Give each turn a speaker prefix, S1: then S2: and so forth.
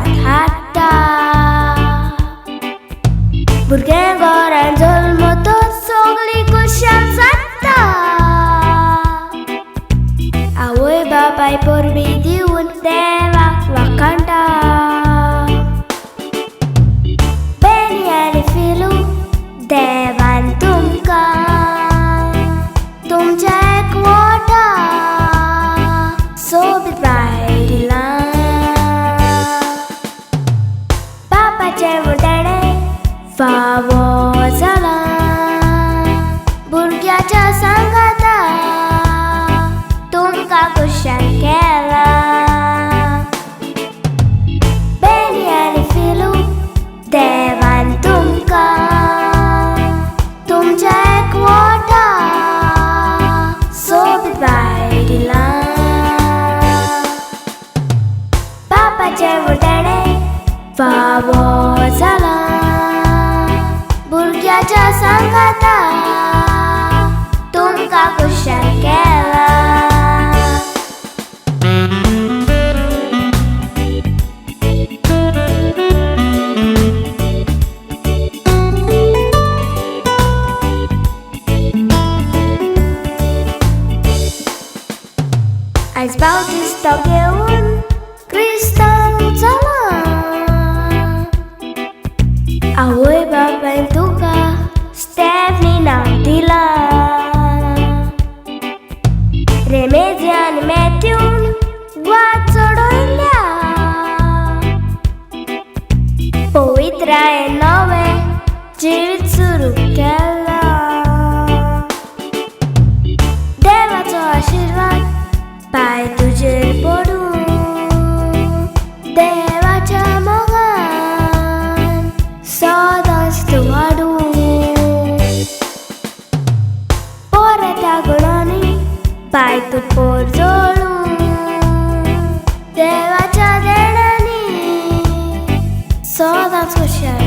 S1: वाट हाडटा. भुरगें घरान जल्मतच सगळीं खुशाल जाता. आवय बापाय परबी दिवन देवाक वाखाणटा. बेनी आनी फिलू देवान तुमकां तुमच्या एकवटा सोबीत बाय दिला. बापाचें मुर्ताणें फावो जाला. भुरग्याच्या सांगाता तुमकां खुशाल केला. बेनी आनी फिलू देवान तुमकां तुमच्या एकवटा सोबीत बाय दिला. बापाचें मुर्ताणें फावो जाला. भुरग्याच्या सांगाता तुमकां खुशाल केला. आयज बावटिस्तो घेवन क्रिस्तांव जाला. आवय बापायन तुका स्टेफनी नांव दिला. रेमेजी आनी मॅथ्यून वाट चडयल्या. पवित्रायेन नवें जिवीत सुरू केला. देवाचो आशिर्वाद पाय तुजेर पडूं. देवाच्या मोगान सदांच तूं वाडूं. बऱ्या गुणांनी पाय तूं पोर जोडूं. देवाच्या देणांनी सदांच खुशाल